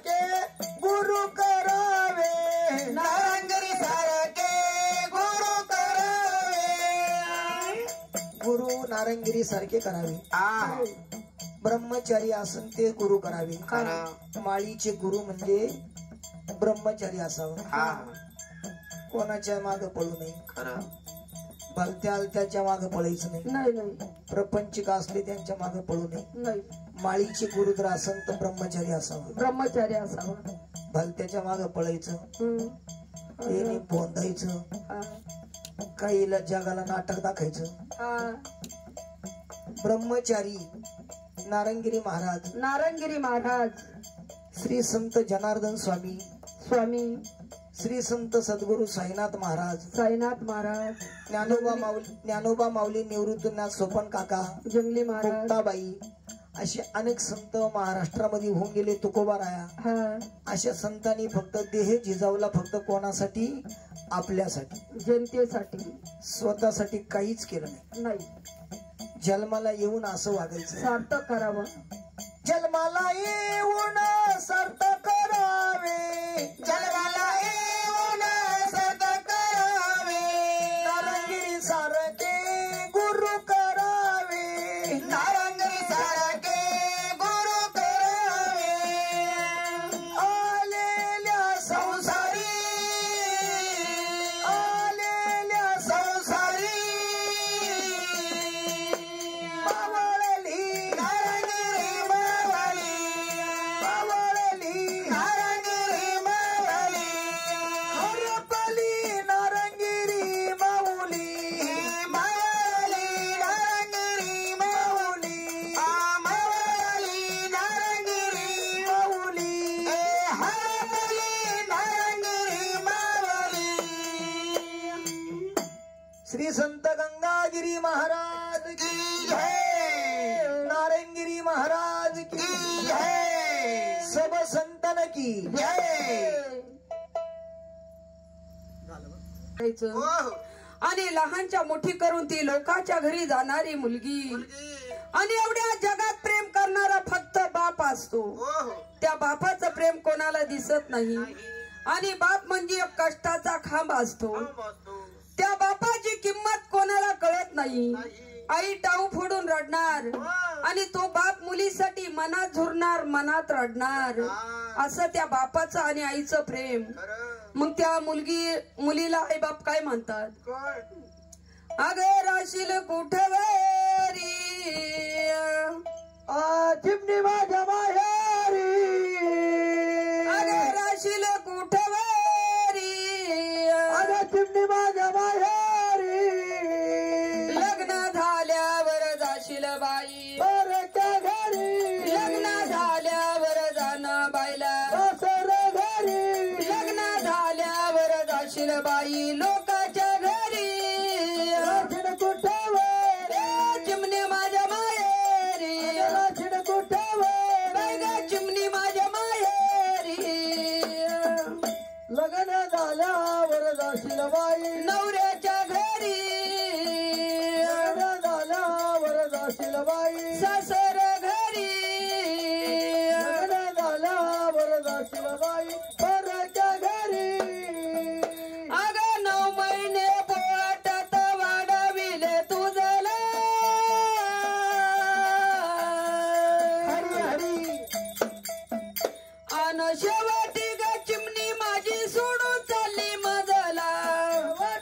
सारखे गुरु करावे, नारंगरी सारखे गुरु करावे, गुरु नारंगिरी सारखे करावे. ब्रह्मचारी असून ते गुरु करावे. माळीचे गुरु म्हणजे ब्रह्मचारी असावं, कोणाच्या मागे पळू नये, भलत्या त्याच्या मागे पळायचं नाही, प्रपंचिक असले त्यांच्या मागे पळू नये. माळीचे गुरु जर असेल तर ब्रह्मचारी असावं, ब्रह्मचारी असावं, भलत्याच्या मागे पळायचं, येणे बोंधायचं, काहीला जगाला नाटक दाखायचं. ब्रह्मचारी नारंगिरी महाराज, नारंगिरी महाराज, श्री संत जनार्दन स्वामी, स्वामी श्री संत सद्गुरु साईनाथ महाराज, साईनाथ महाराज, ज्ञानोबा माऊली, निवृत्तीनाथ सोपन काका, जंगली महाराज, मुक्ताबाई, असे अनेक संत महाराष्ट्रामध्ये होऊन गेले. तुकोबाराया, अशा संतांनी फक्त देह झिजावला, फक्त कोणासाठी? आपल्यासाठी, जनतेसाठी, स्वतःसाठी काहीच केलं नाही. जन्माला येऊन असं वागायचं, सार्थक करावं, जन्माला येऊन सार्थक करावे, जन्माला येऊन सार्थक करावे, नारंगिरी सारखे गुरु करावे, नारंगिरी सारखे गुरु करावे, आलेल्या संसारी, आलेल्या संसारी मावळली नारंगिरी मावळली, मावळली नारंगिरी मावळली, हरपली नारंगिरी माऊली, मावळली नारंगिरी माऊली, मावळली नारंगिरी माऊली, हरपली नारंगिरी माऊली. श्री संत गंगागिरी महाराज की जय, नारंगिरी महाराज की जय, सब संतन की जय. आणि लहानच्या मोठी करून ती लोकांच्या घरी जाणारी मुलगी, आणि एवढ्या जगात प्रेम करणारा फक्त बाप असतो. त्या बापाचं प्रेम कोणाला दिसत नाही, आणि बाप म्हणजे एक कष्टाचा खांब असतो. त्या बापाची किंमत कोणाला कळत नाही. आई टाऊ फोडून रडणार, आणि तो बाप मुलीसाठी मनात झुरणार, मनात रडणार. असं त्या बापाचं आणि आईचं प्रेम. मग त्या मुलीला आई बाप काय म्हणतात? अगं राशील कुठवरी, चिमणी माझ्या माहेरी, अगं राशील कुठवरी, अगं चिमणी माझ्या माहेरी, लग्न झाल्यावर जाशील बाई परच्या घरी, लग्न झाल्यावर जाणं बाईला सासर घरी, लग्न झाल्यावर जाशील बाई लोकांच्या घरी. राशील कुठवर, चिमणी माझ्या माहेरी, राशील कुठवर, बाई ग चिमणी माझ्या माहेरी. लग्न झाल्यावर जाशील बाई नवऱ्याच्या घरी, लग्न झाल्यावर जाशील बाई सासर घरी, लग्न झाल्यावर जाशील बाई परच्या घरी. अगं 9 महिने पोटात वाढविले तुझला, हरी हरी, अन शेवटी ग चिमणी माझी सोडून चालली मजला,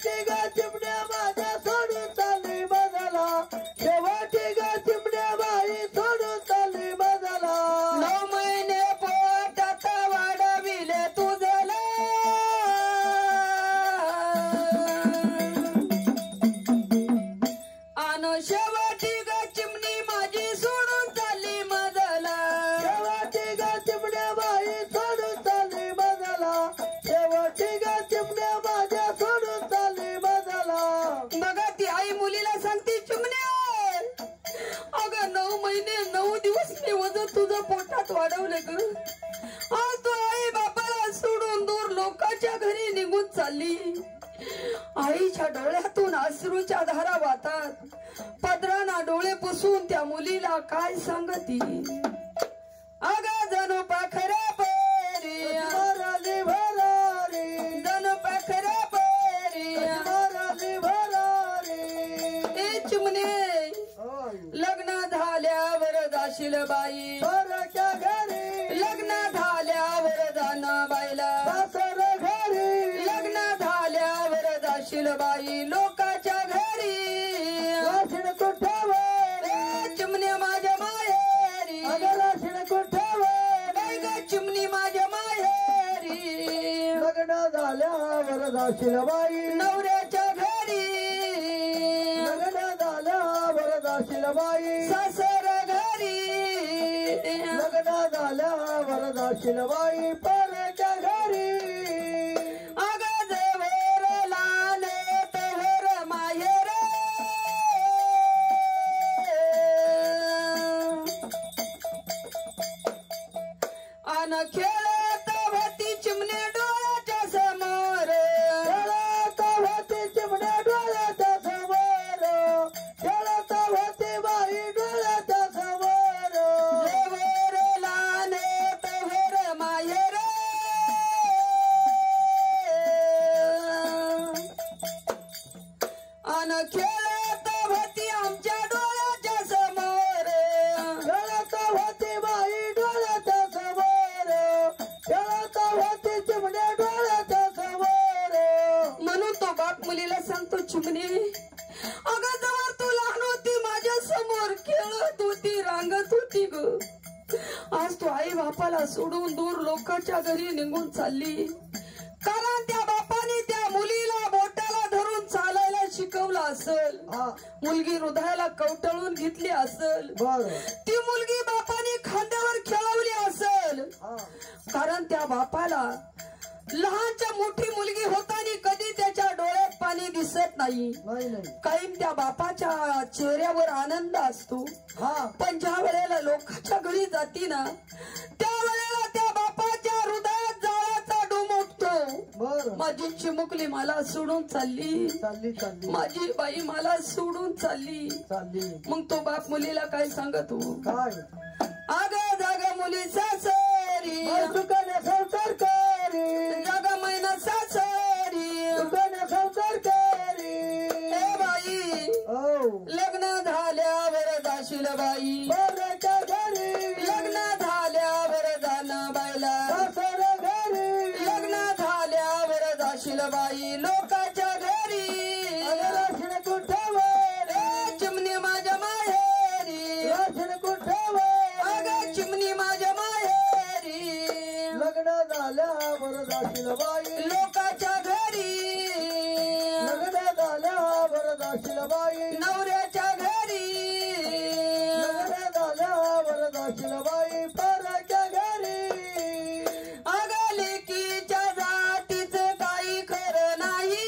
शेवटी ग चिमण्या माझ्या सोडून चालली बदला, शेवटी ग चिमण्या बाई सोडून चालली बदला. 9 महिने पोटात वाढविले तुझला, अन शेवटी ग चिमणी माझी सोडून चालली मजला. शेवटी ग चिमण्या बाई सोडून चालली बदला, शेवटी ग चिमण्या माझ्या सोडून चालली बदला. बघा ती आई मुलीला सांगते, चिमण्या अगं 9 महिने 9 दिवस मी वजन तुझं पोटात वाढवलं ग. आज तू आई बापाला सोडून दूर लोकांच्या घरी निघून चालली. आईच्या डोळ्यातून अश्रूच्या धारा वाहतात. पदराना डोळे पुसून त्या मुलीला काय सांगती? अगं जणू पाखरा बाई परक्या घरी लग्न झाल्यावर जानाबाईला सासर घरी लग्न झाल्यावर जाशील बाई लोकाच्या घरी राशीन कुठावर चिमण्या माझ्या माहेरी अगं राशीन कुठावर बाई ग चिमणी माझ्या माहेरी लग्न झाल्यावर जाशील बाई नवऱ्याच्या घरी लग्न झाल्यावर जाशील बाई सासर घरी लग्न झाल्यावर जाशील बाई परक्या घरी अग जवळ लाले तोहर माहेर अन खेळत होती चिमणे डोळ्याच्या समोर खेळत होती चिमणे डोळ्याच्या समोर खेळत होती बाई डोळ्याच्या समोर जवळ लाले तोहर माहेर अन खेळत होती आमच्या डोळ्याच्या समोर खेळत होती बाई डोळ्याच्या समोर खेळत होती चिमणे डोळ्याच्या समोर म्हणून तो बाप मुलीला सांगतो चिमणे अगं जवळ तू लहान होती माझ्या समोर खेळत होती रांगत होती ग आज तू आई बापाला सोडून दूर लोकांच्या घरी निघून चालली कारण त्या बापाने त्या मुलीला बोटाला धरून चालायला शिकवलं असेल हा मुलगी हृदयाला कवटळून घेतली असेल बर ती मुलगी बापाने खांद्यावर खेळवली असेल हा कारण त्या बापाला लहानच्या मोठी मुलगी होताना कधी त्याच्या डोळ्यात पाणी दिसत नाही नाही नाही कायम त्या बापाच्या चेहऱ्यावर आनंद असतो हा पण ज्या वेळेला लोकांच्या घरी जाती ना त्या वेळेला त्या बापाच्या हृदयात जाळाचा डोम उठतो बर माझी चिमुकली मला सोडून चालली चालली चालली माझी बाई मला सोडून चालली चालली मग तो बाप मुलीला काय सांगतो काय आग जाग मुली सासरी सुकन्या संसार करी जाग महिना सासरी सुकन्या संसार करी ए बाई ओ लग्न झाल्यावर जाशील बाई परक्या घरी लग्न झाल्यावर जाणं बाईला सासर घरी लग्न झाल्यावर जाशील बाई लोकाच्या घरी अगं राशीन कुठावर चिमणी माझ्या माहेरी राशीन कुठावर अगं चिमणी माझ्या माहेरी लग्न झाल्यावर जाशील बाई लोकाच्या घरी लग्न झाल्यावर जाशील बाई नवऱ्याच्या घरी लग्न झाल्यावर जाशील बाई परक्या घरी अगं लेकीच्या जातीचं काही खरं नाही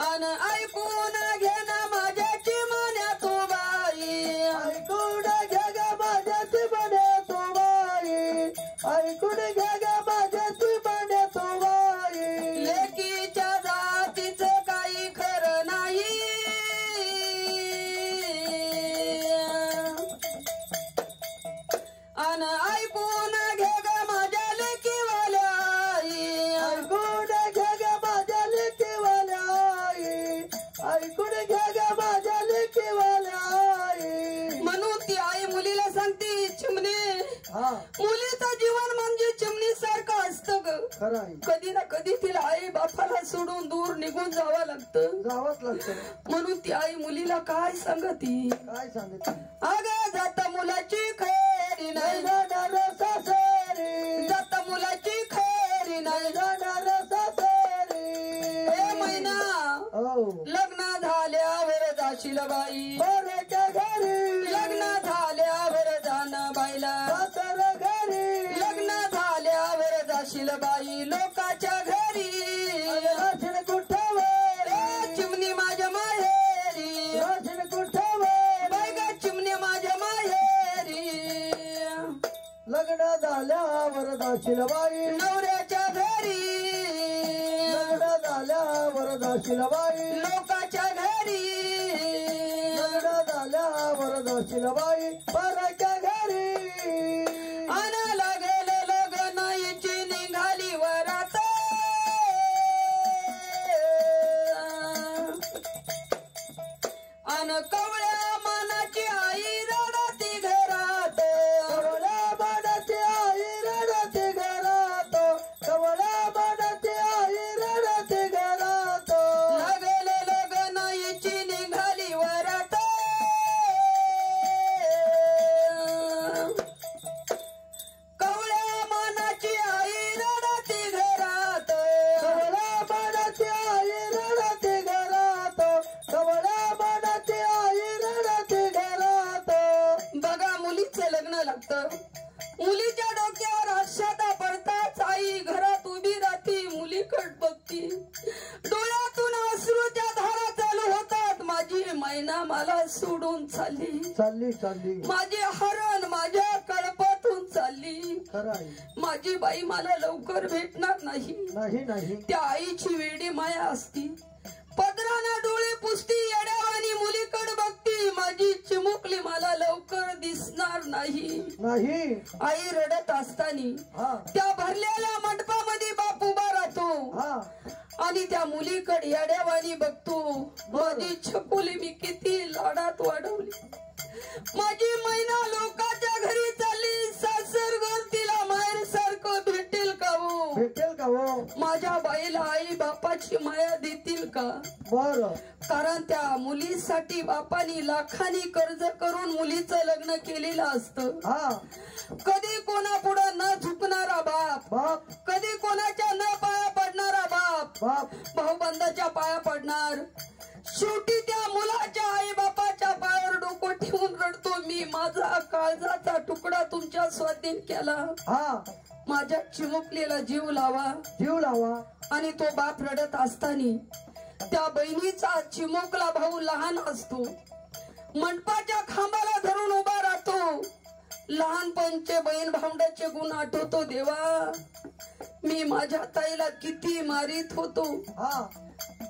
अन ऐकून घेणं माझ्या चिमण्या तू बाई ऐकून घ्या ग माझ्याची म्हणे तू बाई ऐकून घ्या ग माझ्याची म्हणे तू बाई लेकीच्या जातीचं काही खरं नाही अन ऐकून घे ग माझ्या लेकीवाल्या आई ऐकून घ्या ग माझ्या लेकीवाल्या आई ऐकून घ्या ग माझ्या लेकीवाल्या आई म्हणून ती आई मुलीला सांगते चिमणे हा मुलीचं जीवन म्हणजे चिमणी सारखं असतं ग खरं आहे कधी ना कधी तिला आई बापाला सोडून दूर निघून जावं लागतं जावंच लागतं म्हणून ती आई मुलीला काय सांगती काय सांगितलं अगं जात मुलाची खैरी नाही जाणार सासरी जात मुलाची खैरी नाही जाणार सासरी हे महिना हो लग्न झाल्यावर जाशील बाई परक्या घरी लग्न झाल्यावर जाणं बाईला सासर घरी लग्न झाल्यावर जाशील बाई लोकाच्या घरी राशीन कुठावर चिमणी माझ्या माहेरी राशीन कुठावर बाई ग चिमणी माझ्या माहेरी लग्न झाल्यावर जाशील बाई नवऱ्याच्या घरी लग्न झाल्यावर जाशील बाई लोकाच्या घरी लग्न झाल्यावर जाशील बाई परक्या घरी अन लागेल लग्नाची निघाली वरात मुलीचं लग्न लागतं. मुलीच्या डोक्यावर आशाता पडताच आई घरात उभी राहती, मुलीकड बघती. डोळ्यातून अश्रूच्या धारा चालू होतात. माझी मैना मला सोडून चालली. माझी हरण माझ्या कळपातून चालली. माझी बाई मला लवकर भेटणार नाही. त्या आईची वेडी माया असती. पदराना डोळे पुसती, येड्यावानी मुलीकडे बघती. माझी चिमुकली मला लवकर दिसणार नाही. आई रडत असताना त्या भरलेल्या मंडपामध्ये बाप उभा राहतो आणि त्या मुलीकडे येड्यावानी बघतो. माझी छकुली मी किती लाडात वाढवली. माझी मैना लोकांच्या घरी चालली. सासर घर तिला माहेर सारखं भेटेल का हो? माझ्या बाईला आई बापाची माया देतील का? कारण त्या मुलीसाठी बापानी लाखांनी कर्ज करून मुलीचं लग्न केलेलं असतं. कधी कोणा पुढे न झुकणारा बाप, कधी कोणाच्या न पाया पडणारा बाप, भाऊबंदाच्या पाया पडणार. शेवटी त्या मुलाच्या आई बापाच्या पायावर डोकं ठेवून रडतो मी. माझा काळजाचा तुकडा तुमच्या स्वाधीन केला. माझ्या चिमुकलीला जीव लावा. आणि तो बाप रडत असताना त्या बहिणीचा चिमुकला भाऊ लहान असतो. मंडपाच्या खांबाला धरून उभा राहतो. लहानपणचे बहीण भावंडाचे गुण आठवतो. देवा, मी माझ्या ताईला किती मारित होतो,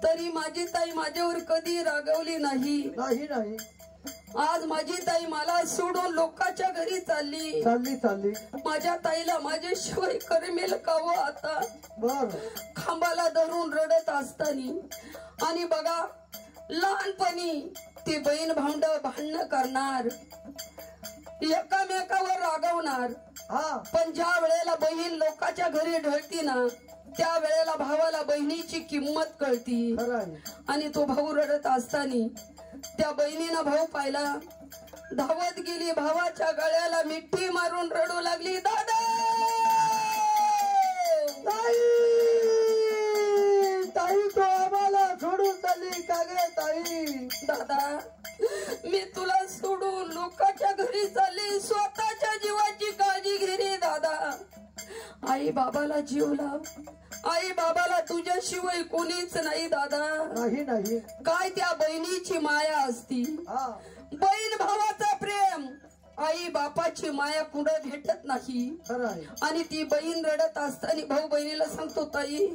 तरी माझी ताई माझ्यावर कधी रागवली नाही. आज माझी ताई मला सोडून लोकांच्या घरी चालली. माझ्या ताईला माझ्याशिवाय करमेल का हो आता? खांबाला धरून रडत असताना. आणि बघा, लहानपणी ती बहीण भावंड भांडण करणार, एकामेकावर रागवणार. पण ज्या वेळेला बहीण लोकांच्या घरी ढळती ना, त्या वेळेला भावाला बहिणीची किंमत कळती. आणि तो भाऊ रडत असताना त्या बहिणीनं भाऊ पाहिला, धावत गेली, भावाच्या गळ्याला मिठी मारून रडू लागली. दादा, ताई तो आम्हाला सोडून चालली का गे ताई? दादा, मी तुला सोडून लोकांच्या घरी चालली. स्वतःच्या जीवाची काळजी घे रे दादा. आई बाबाला जीव लाव. आई बाबाला तुझ्याशिवाय कोणीच नाही दादा. नाही. काय त्या बहिणीची माया असती, बहीण भावाचा प्रेम. आई बापाची माया कुठं भेटत नाही. आणि ती बहीण रडत असताना भाऊ बहिणीला सांगतो, ताई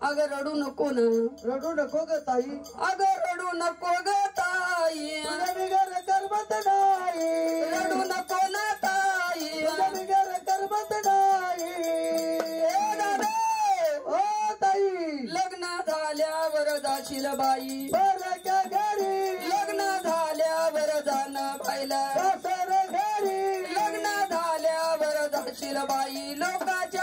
अगं रडू नको ना. रडू नको ग ताई. अगं रडू नको ग ताई. करमत नाही. रडू नको ना ताई. करमत नाही. लग्न झाल्यावर जाशील बाई बरच्या घरी. लग्न झाल्यावर जाणं बाईला सासर घरी. लग्न झाल्यावर जाशील बाई लोकांच्या